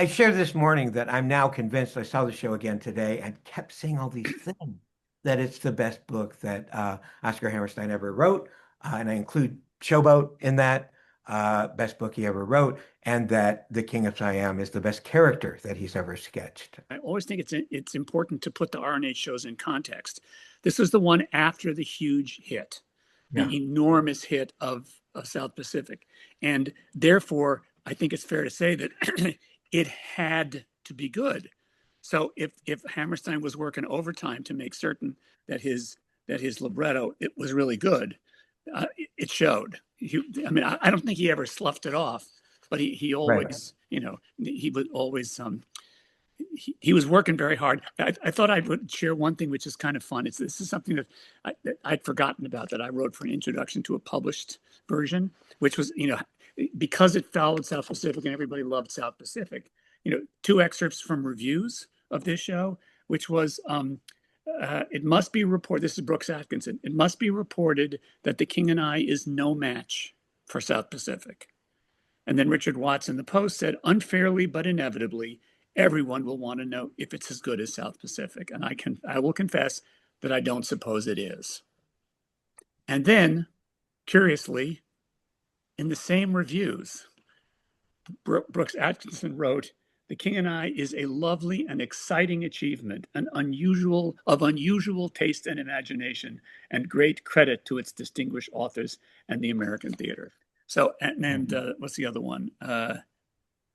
I shared this morning that I'm now convinced. I saw the show again today and kept saying all these things that it's the best book that Oscar Hammerstein ever wrote. And I include Showboat in that best book he ever wrote, and that the King of Siam is the best character that he's ever sketched. I always think it's important to put the RNH shows in context. This was the one after the huge hit, Yeah, the enormous hit of South Pacific. And therefore, I think it's fair to say that it had to be good. So if Hammerstein was working overtime to make certain that his libretto it was really good, it showed. I mean, I don't think he ever sloughed it off, but he right. always, he would always he was working very hard. I thought I would share one thing which is kind of fun. This is something that I'd forgotten about that I wrote for an introduction to a published version, which was because it followed South Pacific and everybody loved South Pacific. Two excerpts from reviews of this show, which was it must be reported. This is Brooks Atkinson. It must be reported that The King and I is no match for South Pacific. And then Richard Watts in the Post said, unfairly but inevitably, everyone will want to know if it's as good as South Pacific. And I will confess that I don't suppose it is. And then, curiously, in the same reviews, Brooks Atkinson wrote, The King and I is a lovely and exciting achievement, an unusual taste and imagination, and great credit to its distinguished authors and the American theater. So, and what's the other one?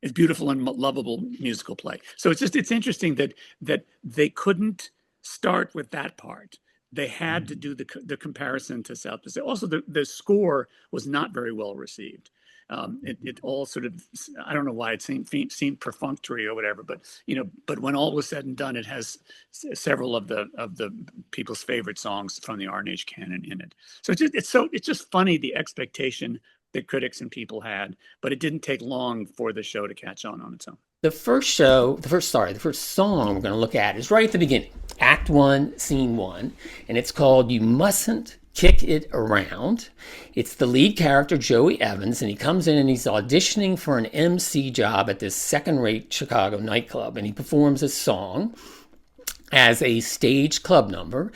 It's beautiful and lovable musical play. So it's interesting that they couldn't start with that part. They had to do the comparison to South Pacific. Also, the score was not very well received. It all sort of, I don't know why it seemed perfunctory or whatever, but when all was said and done, it has several of the people's favorite songs from the RNH canon in it. So it's just funny, the expectation that critics and people had, but it didn't take long for the show to catch on its own. The first song we're going to look at is right at the beginning, Act 1, Scene 1, and it's called You Mustn't Kick It Around. It's the lead character, Joey Evans, and he comes in and he's auditioning for an MC job at this second-rate Chicago nightclub, and he performs a song as a stage club number.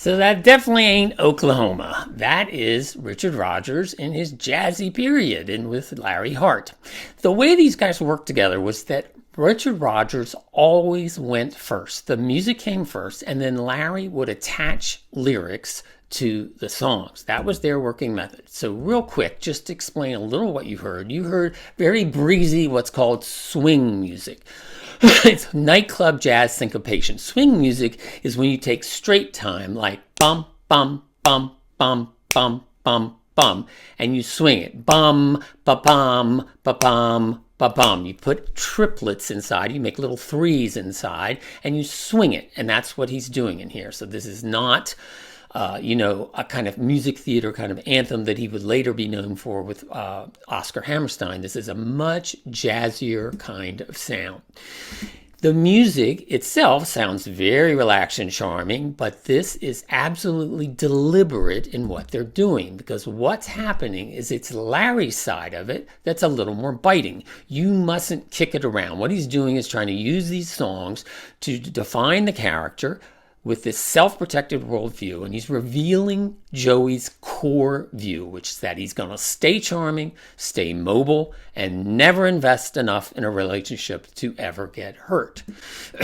So that definitely ain't Oklahoma. That is Richard Rodgers in his jazzy period and with Larry Hart. The way these guys worked together was that Richard Rodgers always went first. The music came first, and then Larry would attach lyrics to the songs. That was their working method. So real quick, just to explain a little what you heard. You heard very breezy, what's called swing music. It's nightclub jazz syncopation. Swing music is when you take straight time, like bum, bum, bum, bum, bum, bum, bum, and you swing it. Bum, ba-bum, ba-bum, ba-bum. You put triplets inside, you make little threes inside, and you swing it. And that's what he's doing in here. So this is not a kind of music theater kind of anthem that he would later be known for with Oscar Hammerstein. This is a much jazzier kind of sound. The music itself sounds very relaxed and charming, but this is absolutely deliberate in what they're doing, because what's happening is it's Larry's side of it that's a little more biting. You mustn't kick it around. What he's doing is trying to use these songs to define the character with this self-protected worldview, and he's revealing Joey's core view, which is that he's going to stay charming, stay mobile, and never invest enough in a relationship to ever get hurt.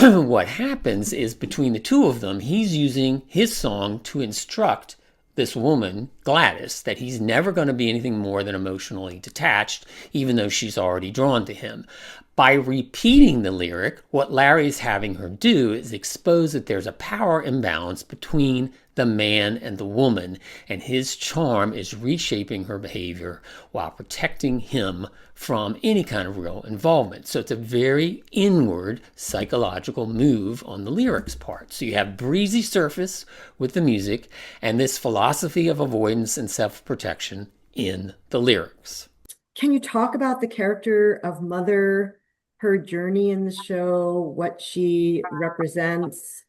What happens is between the two of them, he's using his song to instruct this woman, Gladys, that he's never going to be anything more than emotionally detached, even though she's already drawn to him. By repeating the lyric, what Larry's having her do is expose that there's a power imbalance between the man and the woman, and his charm is reshaping her behavior while protecting him from any kind of real involvement. So it's a very inward psychological move on the lyrics part. So you have breezy surface with the music and this philosophy of avoidance and self-protection in the lyrics. Can you talk about the character of Mother, her journey in the show, what she represents,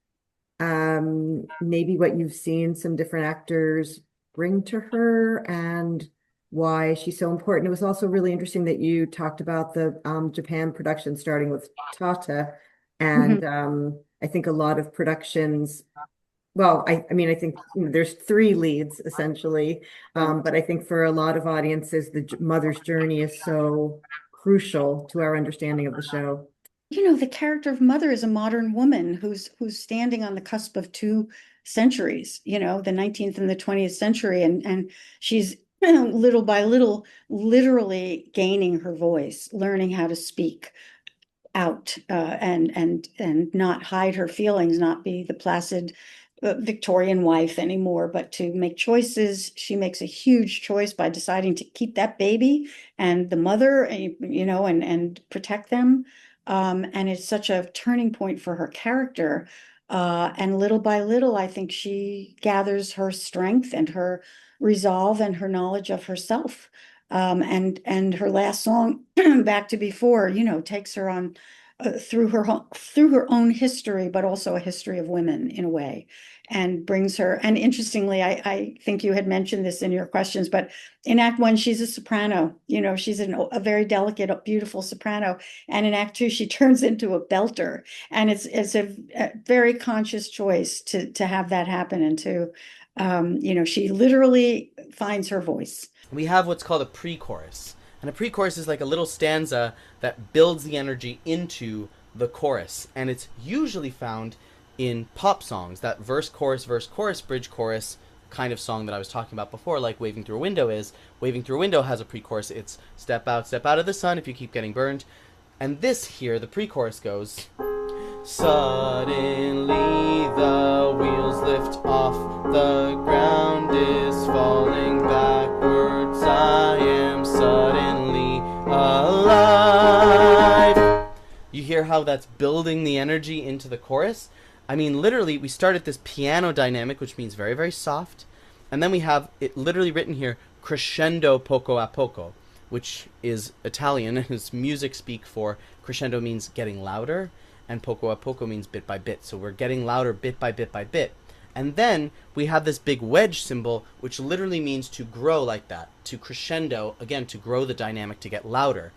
maybe what you've seen some different actors bring to her and why she's so important? It was also really interesting that you talked about the Japan production starting with Tata, and I think a lot of productions, well, I mean, I think there's three leads essentially, but I think for a lot of audiences, the mother's journey is so crucial to our understanding of the show. The character of Mother is a modern woman who's standing on the cusp of two centuries, the 19th and the 20th century, and she's little by little, literally gaining her voice, learning how to speak out, and not hide her feelings, not be the placid Victorian wife anymore, but to make choices. She makes a huge choice by deciding to keep that baby and the mother, and protect them. And it's such a turning point for her character. And little by little, I think she gathers her strength and her resolve and her knowledge of herself. And her last song, Back to Before, takes her on through her own history, but also a history of women in a way, and brings her. And interestingly, I think you had mentioned this in your questions, but in Act 1, she's a soprano. She's a very delicate, beautiful soprano, and in Act 2, she turns into a belter. And it's a very conscious choice to have that happen, and to, she literally finds her voice. We have what's called a pre-chorus. And a pre-chorus is like a little stanza that builds the energy into the chorus. And it's usually found in pop songs, that verse, chorus, bridge, chorus kind of song that I was talking about before, like Waving Through a Window is. Waving Through a Window has a pre-chorus. It's step out of the sun if you keep getting burned. And this here, the pre-chorus goes, suddenly the wheels lift off, the ground is falling backwards, I am suddenly alive. You hear how that's building the energy into the chorus? I mean, literally, we start at this piano dynamic, which means very, very soft, and then we have it literally written here, crescendo poco a poco, which is Italian, and it's music speak for crescendo means getting louder, and poco a poco means bit by bit. So we're getting louder bit by bit by bit. And then we have this big wedge symbol, which literally means to grow like that, to crescendo, again, to grow the dynamic, to get louder,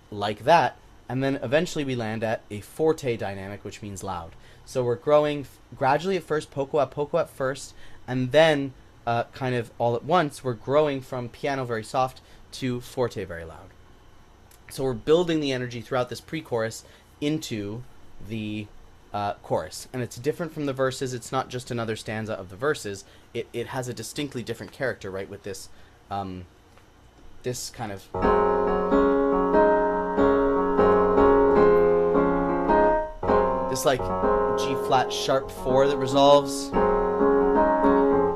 like that. And then eventually we land at a forte dynamic, which means loud. So we're growing gradually at first, poco at first, and then kind of all at once, we're growing from piano very soft to forte very loud. So we're building the energy throughout this pre-chorus into the chorus, and it's different from the verses. It's not just another stanza of the verses. It has a distinctly different character, right, with this this kind of this like G flat sharp 4 that resolves.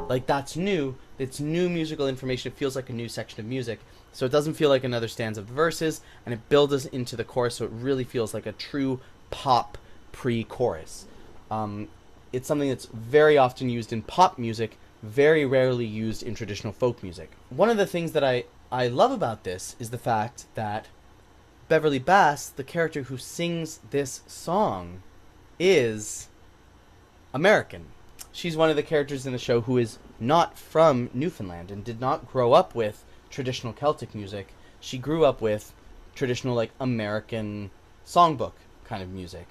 Like that's new. It's new musical information. It feels like a new section of music. So it doesn't feel like another stanza of the verses, and it builds us into the chorus, so it really feels like a true pop pre-chorus. It's something that's very often used in pop music, very rarely used in traditional folk music. One of the things that I love about this is the fact that Beverly Bass, the character who sings this song, is American. She's one of the characters in the show who is not from Newfoundland and did not grow up with traditional Celtic music. She grew up with traditional, like, American songbook kind of music.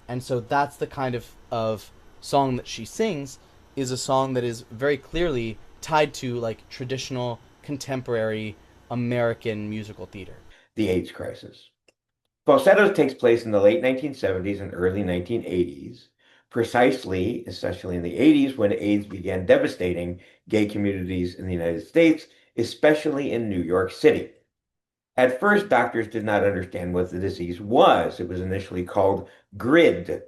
And so that's the kind of song that she sings, is a song that is very clearly tied to, like, traditional, contemporary American musical theater. The AIDS crisis. Falsettos takes place in the late 1970s and early 1980s, precisely, especially in the 80s, when AIDS began devastating gay communities in the United States, especially in New York City. At first, doctors did not understand what the disease was. It was initially called GRID,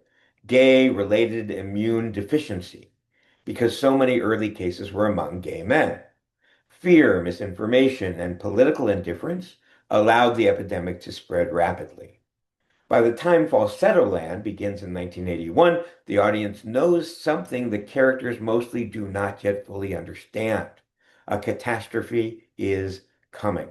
gay-related immune deficiency, because so many early cases were among gay men. Fear, misinformation, and political indifference allowed the epidemic to spread rapidly. By the time Falsetto Land begins in 1981, the audience knows something the characters mostly do not yet fully understand. A catastrophe is coming.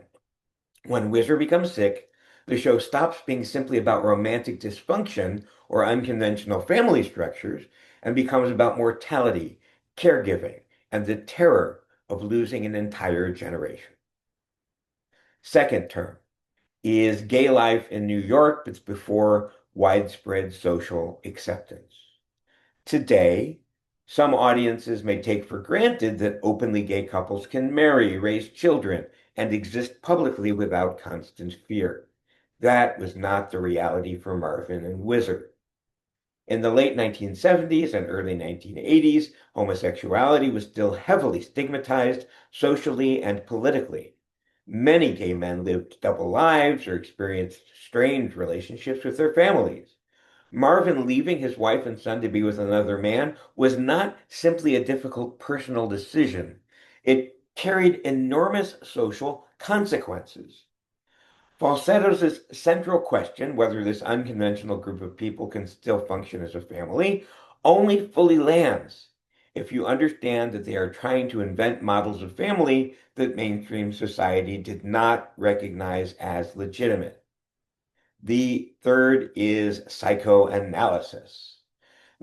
When Whizzer becomes sick, the show stops being simply about romantic dysfunction or unconventional family structures and becomes about mortality, caregiving, and the terror of losing an entire generation. Second term is gay life in New York, but before widespread social acceptance. Today, some audiences may take for granted that openly gay couples can marry, raise children, and exist publicly without constant fear. That was not the reality for Marvin and Whizzer. In the late 1970s and early 1980s, homosexuality was still heavily stigmatized socially and politically. Many gay men lived double lives or experienced strange relationships with their families. Marvin leaving his wife and son to be with another man was not simply a difficult personal decision. It carried enormous social consequences. Falsettos' central question, whether this unconventional group of people can still function as a family, only fully lands if you understand that they are trying to invent models of family that mainstream society did not recognize as legitimate. The third is psychoanalysis.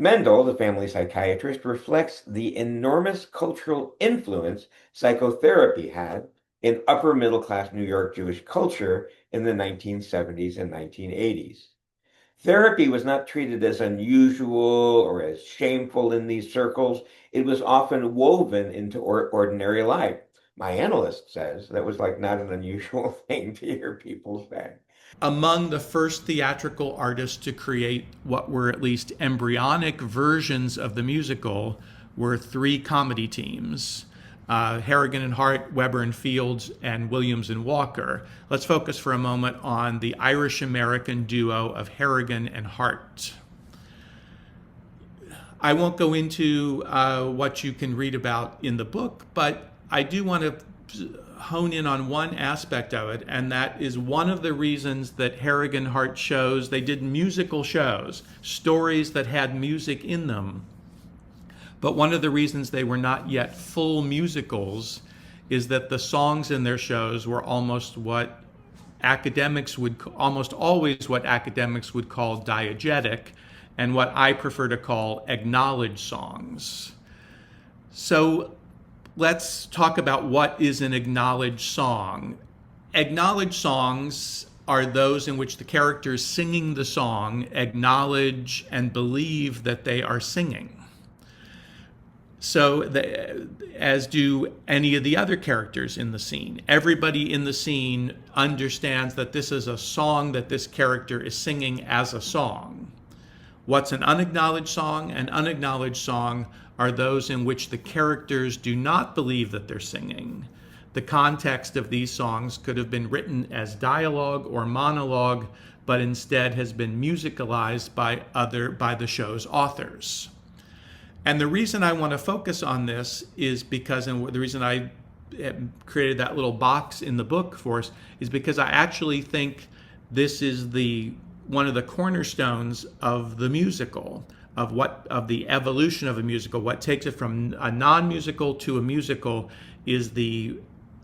Mendel, the family psychiatrist, reflects the enormous cultural influence psychotherapy had in upper middle class New York Jewish culture in the 1970s and 1980s. Therapy was not treated as unusual or as shameful in these circles. It was often woven into ordinary life. My analyst says that was like not an unusual thing to hear people say. Among the first theatrical artists to create what were at least embryonic versions of the musical were three comedy teams. Harrigan and Hart, Weber and Fields, and Williams and Walker. Let's focus for a moment on the Irish-American duo of Harrigan and Hart. I won't go into what you can read about in the book, but I do want to hone in on one aspect of it, and that is one of the reasons that Harrigan Hart shows, they did musical shows, stories that had music in them. But one of the reasons they were not yet full musicals is that the songs in their shows were almost always what academics would call diegetic, and what I prefer to call acknowledged songs. So let's talk about what is an acknowledged song. Acknowledged songs are those in which the characters singing the song acknowledge and believe that they are singing. So, as do any of the other characters in the scene. Everybody in the scene understands that this is a song that this character is singing as a song. What's an unacknowledged song? An unacknowledged song are those in which the characters do not believe that they're singing. The context of these songs could have been written as dialogue or monologue, but instead has been musicalized by the show's authors. And the reason I want to focus on this is because, and the reason I created that little box in the book for us, is because I actually think this is one of the cornerstones of the musical, of the evolution of a musical. What takes it from a non-musical to a musical is the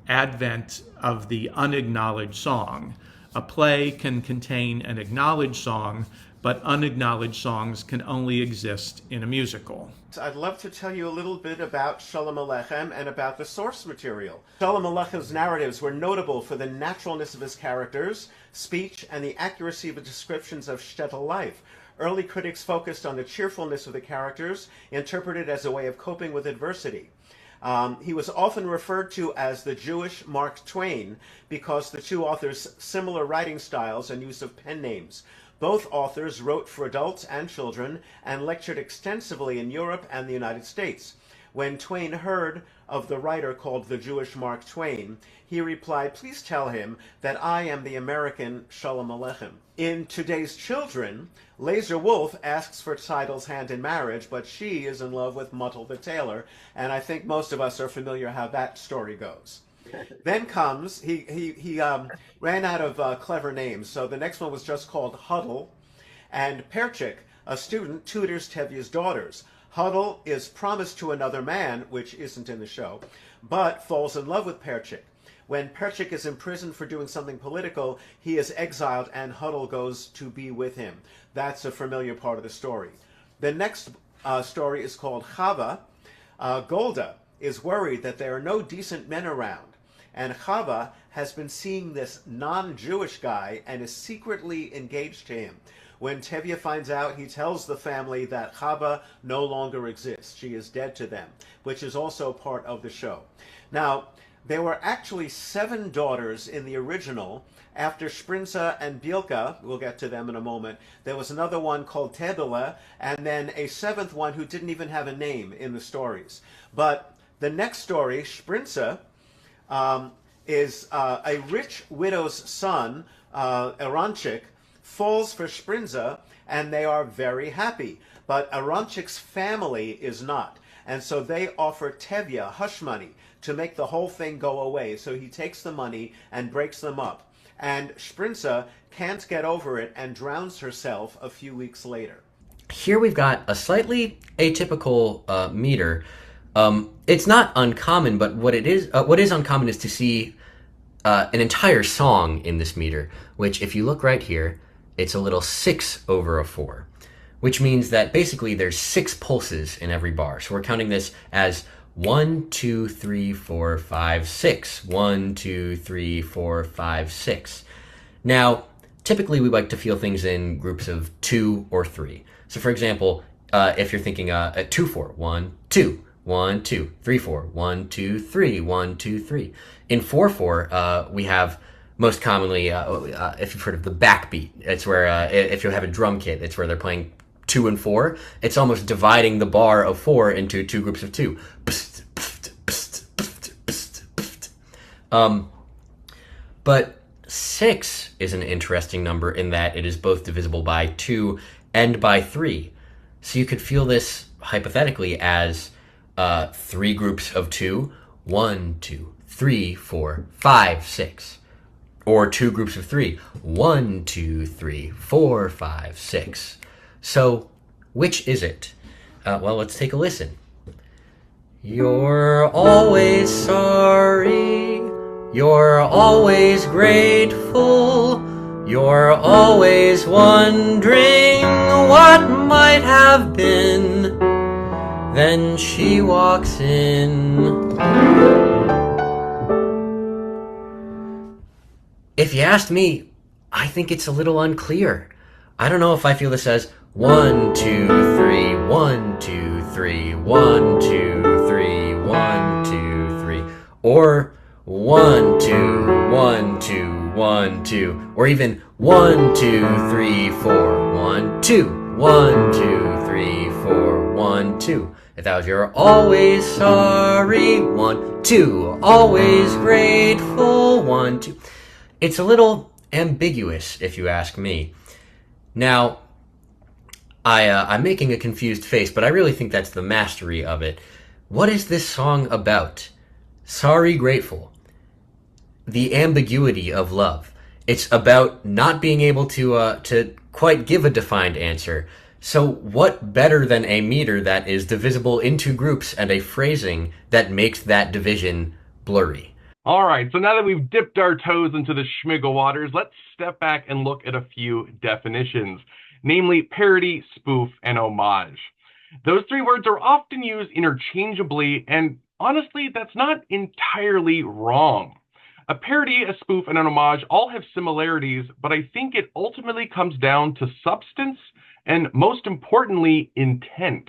advent of the unacknowledged song. A play can contain an acknowledged song, but unacknowledged songs can only exist in a musical. I'd love to tell you a little bit about Shalom Aleichem and about the source material. Shalom Aleichem's narratives were notable for the naturalness of his characters, speech, and the accuracy of the descriptions of shtetl life. Early critics focused on the cheerfulness of the characters, interpreted as a way of coping with adversity. He was often referred to as the Jewish Mark Twain because the two authors' similar writing styles and use of pen names. Both authors wrote for adults and children and lectured extensively in Europe and the United States. When Twain heard of the writer called the Jewish Mark Twain, he replied, "Please tell him that I am the American Shalom Aleichem." In Today's Children, Laser Wolf asks for Teidel's hand in marriage, but she is in love with Muttle the tailor, and I think most of us are familiar how that story goes. Then comes, he ran out of clever names, so the next one was just called Huddle, and Perchik, a student, tutors Tevye's daughters. Huddle is promised to another man, which isn't in the show, but falls in love with Perchik. When Perchik is imprisoned for doing something political, he is exiled and Huddle goes to be with him. That's a familiar part of the story. The next story is called Chava. Golda is worried that there are no decent men around, and Chava has been seeing this non-Jewish guy and is secretly engaged to him. When Tevye finds out, he tells the family that Chava no longer exists. She is dead to them, which is also part of the show. Now, there were actually 7 daughters in the original. After Sprinza and Bielka, we'll get to them in a moment, there was another one called Tebele, and then a 7th one who didn't even have a name in the stories. But the next story, Sprinza, is a rich widow's son, Aranchik, falls for Sprinza, and they are very happy. But Aranchik's family is not. And so they offer Tevye hush money to make the whole thing go away. So he takes the money and breaks them up. And Sprinza can't get over it and drowns herself a few weeks later. Here we've got a slightly atypical meter. It's not uncommon, but what is uncommon is to see an entire song in this meter, which if you look right here, it's a little 6 over a 4, which means that basically there's 6 pulses in every bar. So we're counting this as 1, 2, 3, 4, 5, 6. 1, 2, 3, 4, 5, 6. Now, typically we like to feel things in groups of 2 or 3. So for example, if you're thinking 2, 4, 1, 2, 1, 2, 3, 4, 1, 2, 3, 1, 2, 3. In 4, 4, we have most commonly, if you've heard of the backbeat, it's where if you have a drum kit, it's where they're playing 2 and 4. It's almost dividing the bar of 4 into 2 groups of 2. But 6 is an interesting number in that it is both divisible by 2 and by 3. So you could feel this hypothetically as 3 groups of 2, 1, 2, 3, 4, 5, 6. Or 2 groups of 3, 1, 2, 3, 4, 5, 6. So, which is it? Well, let's take a listen. You're always sorry, you're always grateful, you're always wondering what might have been. Then she walks in. If you asked me, I think it's a little unclear. I don't know if I feel this as 1, 2, 3, 1, 2, 3, 1, 2, 3, 1, 2, 3, or 1, 2, 1, 2, 1, 2, or even 1, 2, 3, 4, 1, 2, 1, 2, 3, 4, 1, 2. If that was you're always sorry, 1, 2, always grateful, 1, 2. It's a little ambiguous, if you ask me. Now, I'm making a confused face, but I really think that's the mastery of it. What is this song about? Sorry, grateful. The ambiguity of love. It's about not being able to quite give a defined answer. So what better than a meter that is divisible into groups and a phrasing that makes that division blurry? All right, so now that we've dipped our toes into the Schmiga waters, let's step back and look at a few definitions, namely parody, spoof, and homage. Those 3 words are often used interchangeably, and honestly, that's not entirely wrong. A parody, a spoof, and an homage all have similarities, but I think it ultimately comes down to substance and, most importantly, intent.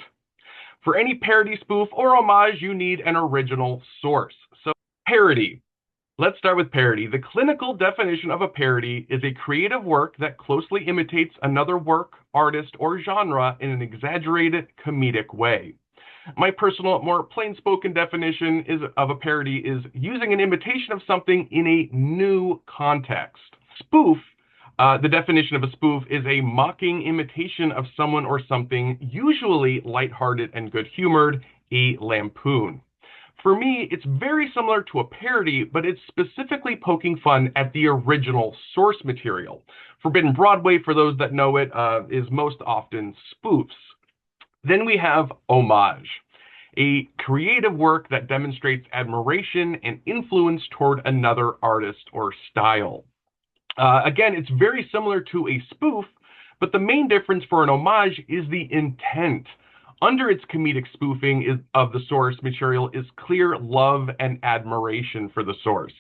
For any parody, spoof, or homage, you need an original source. So, parody. Let's start with parody. The clinical definition of a parody is a creative work that closely imitates another work, artist, or genre in an exaggerated comedic way. My personal, more plain-spoken definition of a parody is using an imitation of something in a new context. Spoof, the definition of a spoof is a mocking imitation of someone or something, usually lighthearted and good-humored, a lampoon. For me, it's very similar to a parody, but it's specifically poking fun at the original source material. Forbidden Broadway, for those that know it, is most often spoofs. Then we have homage, a creative work that demonstrates admiration and influence toward another artist or style. Again, it's very similar to a spoof, but the main difference for an homage is the intent. Under its comedic spoofing of the source material is clear love and admiration for the source.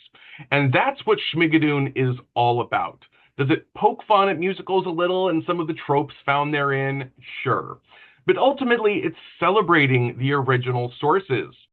And that's what Schmigadoon is all about. Does it poke fun at musicals a little and some of the tropes found therein? Sure. But ultimately, it's celebrating the original sources.